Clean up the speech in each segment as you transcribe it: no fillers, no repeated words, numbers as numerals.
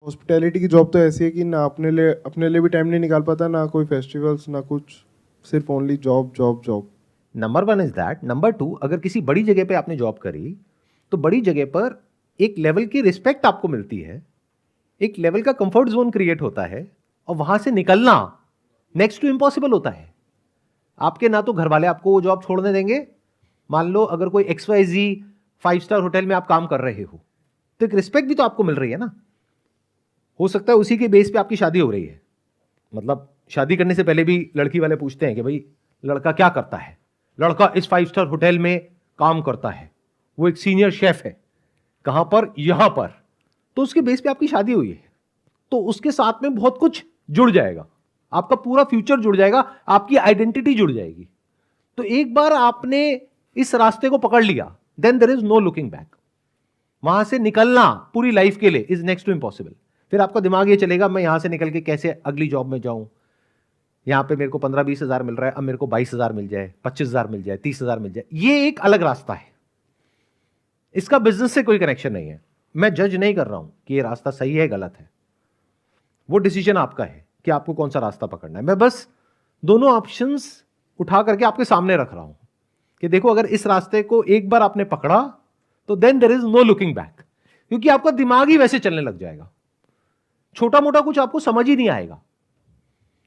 Hospitality की job तो ऐसी है कि ना अपने लिए भी टाइम नहीं निकाल पाता, ना कोई फेस्टिवल्स ना कुछ, सिर्फ only job job job. Number one is that. Number two, अगर किसी बड़ी जगह पे आपने जॉब करी तो बड़ी जगह पर एक लेवल की रिस्पेक्ट आपको मिलती है, एक लेवल का कंफर्ट जोन क्रिएट होता है, और वहां से निकलना नेक्स्ट टू इम्पॉसिबल होता है। आपके ना तो घर वाले आपको वो जॉब छोड़ने देंगे। मान लो अगर कोई XYZ 5 स्टार होटल में आप काम कर रहे हो, तो एक रिस्पेक्ट भी तो आपको मिल रही है ना। हो सकता है उसी के बेस पे आपकी शादी हो रही है। मतलब शादी करने से पहले भी लड़की वाले पूछते हैं कि भाई लड़का क्या करता है। लड़का इस 5 स्टार होटल में काम करता है, वो एक सीनियर शेफ है। कहां पर? यहां पर। तो उसके बेस पे आपकी शादी हुई है, तो उसके साथ में बहुत कुछ जुड़ जाएगा, आपका पूरा फ्यूचर जुड़ जाएगा, आपकी आइडेंटिटी जुड़ जाएगी। तो एक बार आपने इस रास्ते को पकड़ लिया, then there is no looking back. वहां से निकलना पूरी लाइफ के लिए इज नेक्स्ट टू इम्पॉसिबल। फिर आपका दिमाग ये चलेगा मैं यहां से निकल के कैसे अगली जॉब में जाऊं। यहां पे मेरे को 15-20 हजार मिल रहा है, अब मेरे को 22 हजार मिल जाए, 25 हजार मिल जाए, 30 हजार मिल जाए। ये एक अलग रास्ता है, इसका बिजनेस से कोई कनेक्शन नहीं है। मैं जज नहीं कर रहा हूं कि ये रास्ता सही है गलत है, वो डिसीजन आपका है कि आपको कौन सा रास्ता पकड़ना है। मैं बस दोनों ऑप्शंस उठा करके आपके सामने रख रहा हूं कि देखो अगर इस रास्ते को एक बार आपने पकड़ा तो then there is no looking back, क्योंकि आपका दिमाग ही वैसे चलने लग जाएगा, छोटा मोटा कुछ आपको समझ ही नहीं आएगा।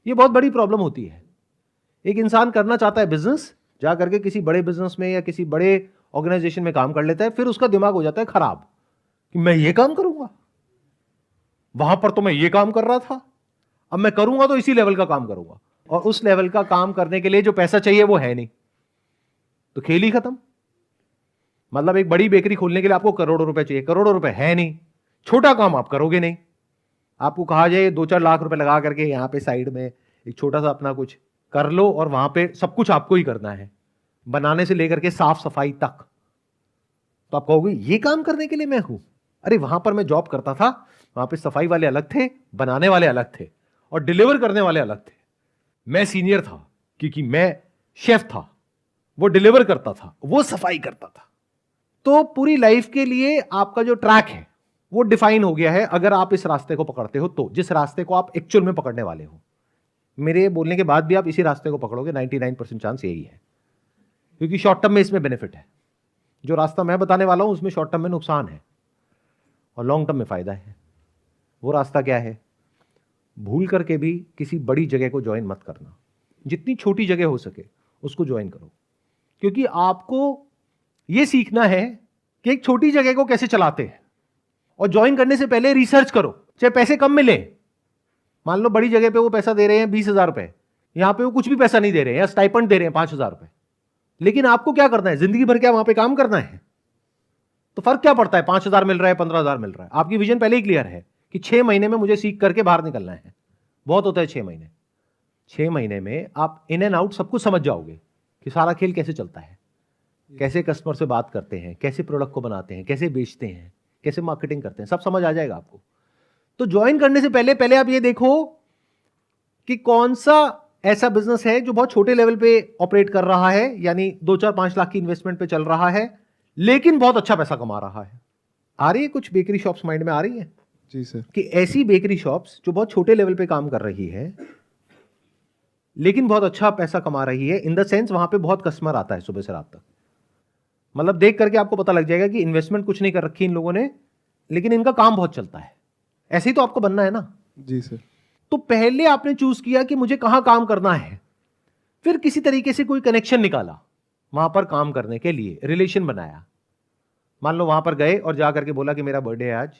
ये बहुत बड़ी प्रॉब्लम होती है। एक इंसान करना चाहता है बिजनेस, जा करके किसी बड़े बिजनेस में या किसी बड़े ऑर्गेनाइजेशन में काम कर लेता है, फिर उसका दिमाग हो जाता है खराब कि मैं ये काम करूंगा, वहां पर तो मैं ये काम कर रहा था, अब मैं करूंगा तो इसी लेवल का काम करूंगा, और उस लेवल का काम करने के लिए जो पैसा चाहिए वो है नहीं, तो खेल ही खत्म। मतलब एक बड़ी बेकरी खोलने के लिए आपको करोड़ों रुपए चाहिए, करोड़ों रुपए है नहीं, छोटा काम आप करोगे नहीं। आपको कहा जाए 2-4 लाख रुपए लगा करके यहां पे साइड में एक छोटा सा अपना कुछ कर लो, और वहां पे सब कुछ आपको ही करना है, बनाने से लेकर के साफ सफाई तक, तो आप कहोगे ये काम करने के लिए मैं हूं। अरे वहां पर मैं जॉब करता था, वहां पे सफाई वाले अलग थे, बनाने वाले अलग थे, और डिलीवर करने वाले अलग थे। मैं सीनियर था क्योंकि मैं शेफ था, वो डिलीवर करता था, वो सफाई करता था। तो पूरी लाइफ के लिए आपका जो ट्रैक है वो डिफाइन हो गया है अगर आप इस रास्ते को पकड़ते हो, तो जिस रास्ते को आप एक्चुअल में पकड़ने वाले हो। मेरे बोलने के बाद भी आप इसी रास्ते को पकड़ोगे, 99% चांस यही है, क्योंकि शॉर्ट टर्म में इसमें बेनिफिट है। जो रास्ता मैं बताने वाला हूं उसमें शॉर्ट टर्म में नुकसान है और लॉन्ग टर्म में फायदा है। वो रास्ता क्या है? भूल करके भी किसी बड़ी जगह को ज्वाइन मत करना, जितनी छोटी जगह हो सके उसको ज्वाइन करो, क्योंकि आपको यह सीखना है कि एक छोटी जगह को कैसे चलाते हैं। और ज्वाइन करने से पहले रिसर्च करो, चाहे पैसे कम मिले। मान लो बड़ी जगह पे वो पैसा दे रहे हैं 20,000 रुपए, यहां पे वो कुछ भी पैसा नहीं दे रहे हैं, या स्टाइपेंड दे रहे हैं 5,000 रुपए, लेकिन आपको क्या करना है? जिंदगी भर क्या वहां पे काम करना है? तो फर्क क्या पड़ता है 5,000 मिल रहा है 15,000 मिल रहा है? आपकी विजन पहले ही क्लियर है कि 6 महीने में मुझे सीख करके बाहर निकलना है। बहुत होता है 6 महीने। 6 महीने में आप इन एंड आउट सब कुछ समझ जाओगे कि सारा खेल कैसे चलता है, कैसे कस्टमर से बात करते हैं, कैसे प्रोडक्ट को बनाते हैं, कैसे बेचते हैं, कैसे मार्केटिंग करते हैं, सब समझ आ जाएगा आपको। तो ज्वाइन करने से पहले पहले आप ये देखो कि कौन सा ऐसा बिजनेस है जो बहुत छोटे लेवल पे ऑपरेट कर रहा है, यानी 2-4-5 लाख की इन्वेस्टमेंट पे चल रहा है, लेकिन बहुत अच्छा पैसा कमा रहा है। आ रही है कुछ बेकरी शॉप्स माइंड में आ रही है? जी सर। कि ऐसी बेकरी शॉप्स जो बहुत छोटे लेवल पे काम कर रही है लेकिन बहुत अच्छा पैसा कमा रही है, इन द सेंस वहां पे बहुत कस्टमर आता है सुबह से रात तक। मतलब देख करके आपको पता लग जाएगा कि इन्वेस्टमेंट कुछ नहीं कर रखी इन लोगों ने, लेकिन इनका काम बहुत चलता है। ऐसे ही तो आपको बनना है ना। जी सर। तो पहले आपने चूज किया कि मुझे कहां काम करना है, फिर किसी तरीके से कोई कनेक्शन निकाला, वहां पर काम करने के लिए रिलेशन बनाया। मान लो वहां पर गए और जाकर के बोला कि मेरा बर्थडे है आज,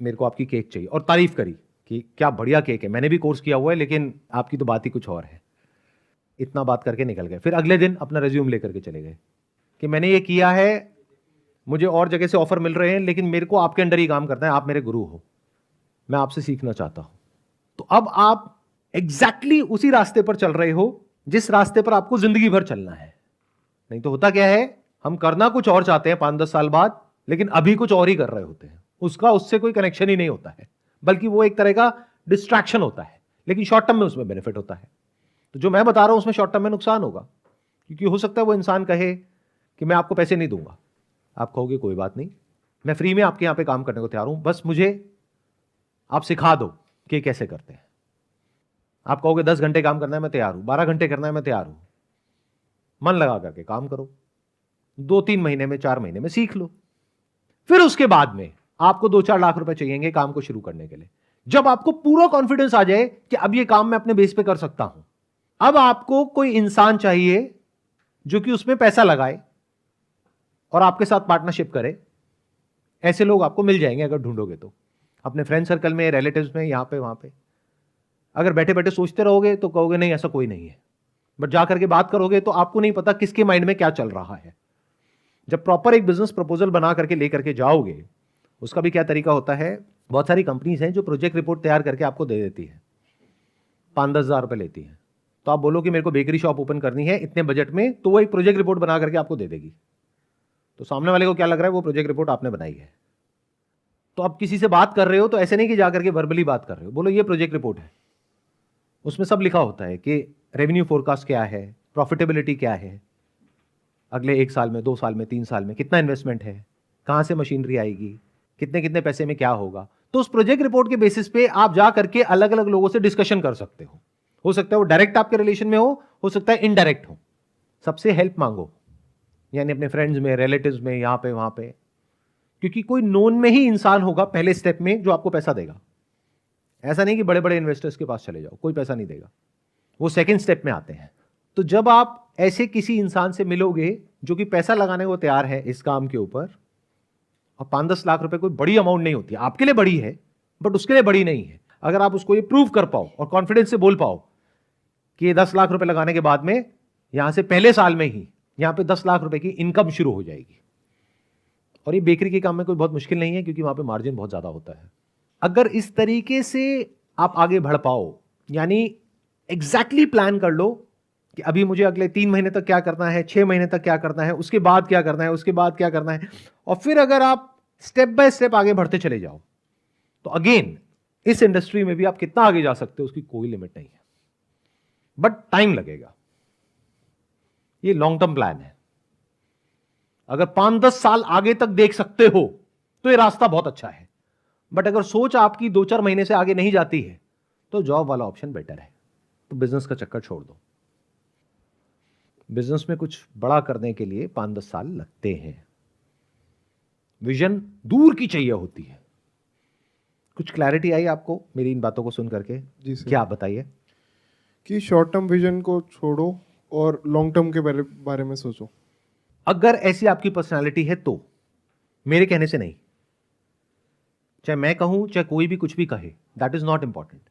मेरे को आपकी केक चाहिए, और तारीफ करी कि क्या बढ़िया केक है, मैंने भी कोर्स किया हुआ है लेकिन आपकी तो बात ही कुछ और है। इतना बात करके निकल गए। फिर अगले दिन अपना रिज्यूम लेकर के चले गए कि मैंने ये किया है, मुझे और जगह से ऑफर मिल रहे हैं, लेकिन मेरे को आपके अंडर ही काम करना है, आप मेरे गुरु हो, मैं आपसे सीखना चाहता हूं। तो अब आप एग्जैक्टली उसी रास्ते पर चल रहे हो जिस रास्ते पर आपको जिंदगी भर चलना है। नहीं तो होता क्या है, हम करना कुछ और चाहते हैं 5-10 साल बाद, लेकिन अभी कुछ और ही कर रहे होते हैं, उसका उससे कोई कनेक्शन ही नहीं होता है, बल्कि वो एक तरह का डिस्ट्रैक्शन होता है, लेकिन शॉर्ट टर्म में उसमें बेनिफिट होता है। तो जो मैं बता रहा हूं उसमें शॉर्ट टर्म में नुकसान होगा, क्योंकि हो सकता है वो इंसान कहे कि मैं आपको पैसे नहीं दूंगा। आप कहोगे कोई बात नहीं, मैं फ्री में आपके यहां पे काम करने को तैयार हूं, बस मुझे आप सिखा दो कि कैसे करते हैं। आप कहोगे 10 घंटे काम करना है, मैं तैयार हूं। 12 घंटे करना है, मैं तैयार हूं। मन लगा करके काम करो। 2-3 महीने में, 4 महीने में सीख लो। फिर उसके बाद में आपको 2-4 लाख रुपए चाहिएंगे काम को शुरू करने के लिए। जब आपको पूरा कॉन्फिडेंस आ जाए कि अब ये काम मैं अपने बेस पे कर सकता हूं, अब आपको कोई इंसान चाहिए जो कि उसमें पैसा लगाए और आपके साथ पार्टनरशिप करे। ऐसे लोग आपको मिल जाएंगे अगर ढूंढोगे तो, अपने फ्रेंड सर्कल में, रिलेटिव्स में, यहां पे वहां पे। अगर बैठे बैठे सोचते रहोगे तो कहोगे नहीं ऐसा कोई नहीं है, बट जाकर के बात करोगे तो आपको नहीं पता किसके माइंड में क्या चल रहा है। जब प्रॉपर एक बिजनेस प्रपोजल बना करके लेकर के जाओगे, उसका भी क्या तरीका होता है। बहुत सारी कंपनीज हैं जो प्रोजेक्ट रिपोर्ट तैयार करके आपको दे देती है, 5-10 हज़ार रुपए लेती है। तो आप बोलो कि मेरे को बेकरी शॉप ओपन करनी है इतने बजट में, तो वो एक प्रोजेक्ट रिपोर्ट बना करके आपको दे देगी। तो सामने वाले को क्या लग रहा है, वो प्रोजेक्ट रिपोर्ट आपने बनाई है। तो आप किसी से बात कर रहे हो तो ऐसे नहीं कि जाकर के वर्बली बात कर रहे हो, बोलो ये प्रोजेक्ट रिपोर्ट है। उसमें सब लिखा होता है कि रेवेन्यू फोरकास्ट क्या है, प्रॉफिटेबिलिटी क्या है, अगले 1 साल में, 2 साल में, 3 साल में कितना इन्वेस्टमेंट है, कहां से मशीनरी आएगी, कितने कितने पैसे में क्या होगा। तो उस प्रोजेक्ट रिपोर्ट के बेसिस पे आप जा करके अलग अलग लोगों से डिस्कशन कर सकते हो सकता है वो डायरेक्ट आपके रिलेशन में हो सकता है इनडायरेक्ट हो। सबसे हेल्प मांगो, यानी अपने फ्रेंड्स में, रिलेटिव्स में, यहां पे वहां पे, क्योंकि कोई नोन में ही इंसान होगा पहले स्टेप में जो आपको पैसा देगा। ऐसा नहीं कि बड़े बड़े इन्वेस्टर्स के पास चले जाओ, कोई पैसा नहीं देगा, वो सेकंड स्टेप में आते हैं। तो जब आप ऐसे किसी इंसान से मिलोगे जो कि पैसा लगाने को तैयार है इस काम के ऊपर, और 5-10 लाख रुपए कोई बड़ी अमाउंट नहीं होती, आपके लिए बड़ी है बट उसके लिए बड़ी नहीं है। अगर आप उसको ये प्रूव कर पाओ और कॉन्फिडेंस से बोल पाओ कि ये 10 लाख रुपए लगाने के बाद में यहां से पहले साल में ही यहां पे 10 लाख रुपए की इनकम शुरू हो जाएगी। और ये बेकरी के काम में कोई बहुत मुश्किल नहीं है, क्योंकि वहां पे मार्जिन बहुत ज्यादा होता है। अगर इस तरीके से आप आगे बढ़ पाओ, यानी एग्जैक्टली प्लान कर लो कि अभी मुझे अगले 3 महीने तक क्या करना है, 6 महीने तक क्या करना है, उसके बाद क्या करना है, उसके बाद क्या करना है, और फिर अगर आप स्टेप बाय स्टेप आगे बढ़ते चले जाओ, तो अगेन इस इंडस्ट्री में भी आप कितना आगे जा सकते हो उसकी कोई लिमिट नहीं है, बट टाइम लगेगा। ये लॉन्ग टर्म प्लान है। अगर 5-10 साल आगे तक देख सकते हो तो ये रास्ता बहुत अच्छा है, बट अगर सोच आपकी 2-4 महीने से आगे नहीं जाती है तो जॉब वाला ऑप्शन बेटर है। तो बिजनेस का चक्कर छोड़ दो। बिजनेस में कुछ बड़ा करने के लिए 5-10 साल लगते हैं, विजन दूर की चाहिए होती है। कुछ क्लैरिटी आई आपको मेरी इन बातों को सुन करके? जी सर। क्या आप बताइए। कि शॉर्ट टर्म विजन को छोड़ो और लॉन्ग टर्म के बारे में सोचो। अगर ऐसी आपकी पर्सनालिटी है तो, मेरे कहने से नहीं, चाहे मैं कहूं चाहे कोई भी कुछ भी कहे, दैट इज नॉट इंपॉर्टेंट।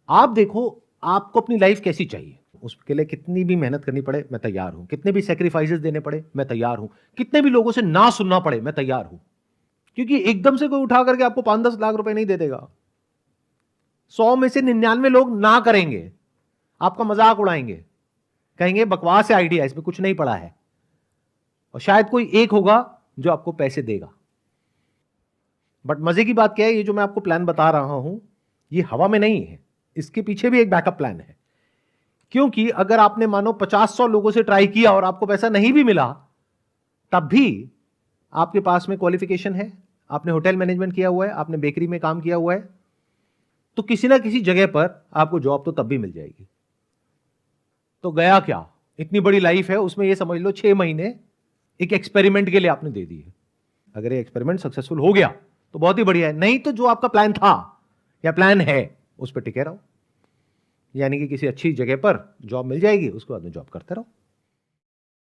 आप देखो आपको अपनी लाइफ कैसी चाहिए, उसके लिए कितनी भी मेहनत करनी पड़े मैं तैयार हूं, कितने भी सेक्रीफाइसेस देने पड़े मैं तैयार हूं, कितने भी लोगों से ना सुनना पड़े मैं तैयार हूं। क्योंकि एकदम से कोई उठा करके आपको 5-10 लाख रुपए नहीं दे देगा। 100 में से 99 लोग ना करेंगे, आपका मजाक उड़ाएंगे, कहेंगे बकवास है आइडिया, इसमें कुछ नहीं पड़ा है। और शायद कोई एक होगा जो आपको पैसे देगा। बट मजे की बात क्या है, ये जो मैं आपको प्लान बता रहा हूं ये हवा में नहीं है, इसके पीछे भी एक बैकअप प्लान है। क्योंकि अगर आपने मानो 50-100 लोगों से ट्राई किया और आपको पैसा नहीं भी मिला, तब भी आपके पास में क्वालिफिकेशन है, आपने होटल मैनेजमेंट किया हुआ है, आपने बेकरी में काम किया हुआ है, तो किसी ना किसी जगह पर आपको जॉब तो तब भी मिल जाएगी। तो गया क्या, इतनी बड़ी लाइफ है, उसमें यह समझ लो 6 महीने एक एक्सपेरिमेंट के लिए आपने दे दिए। अगर ये एक्सपेरिमेंट सक्सेसफुल हो गया तो बहुत ही बढ़िया है, नहीं तो जो आपका प्लान था या प्लान है उस पर टिके रहो, यानी कि किसी अच्छी जगह पर जॉब मिल जाएगी, उसके बाद में जॉब करते रहो।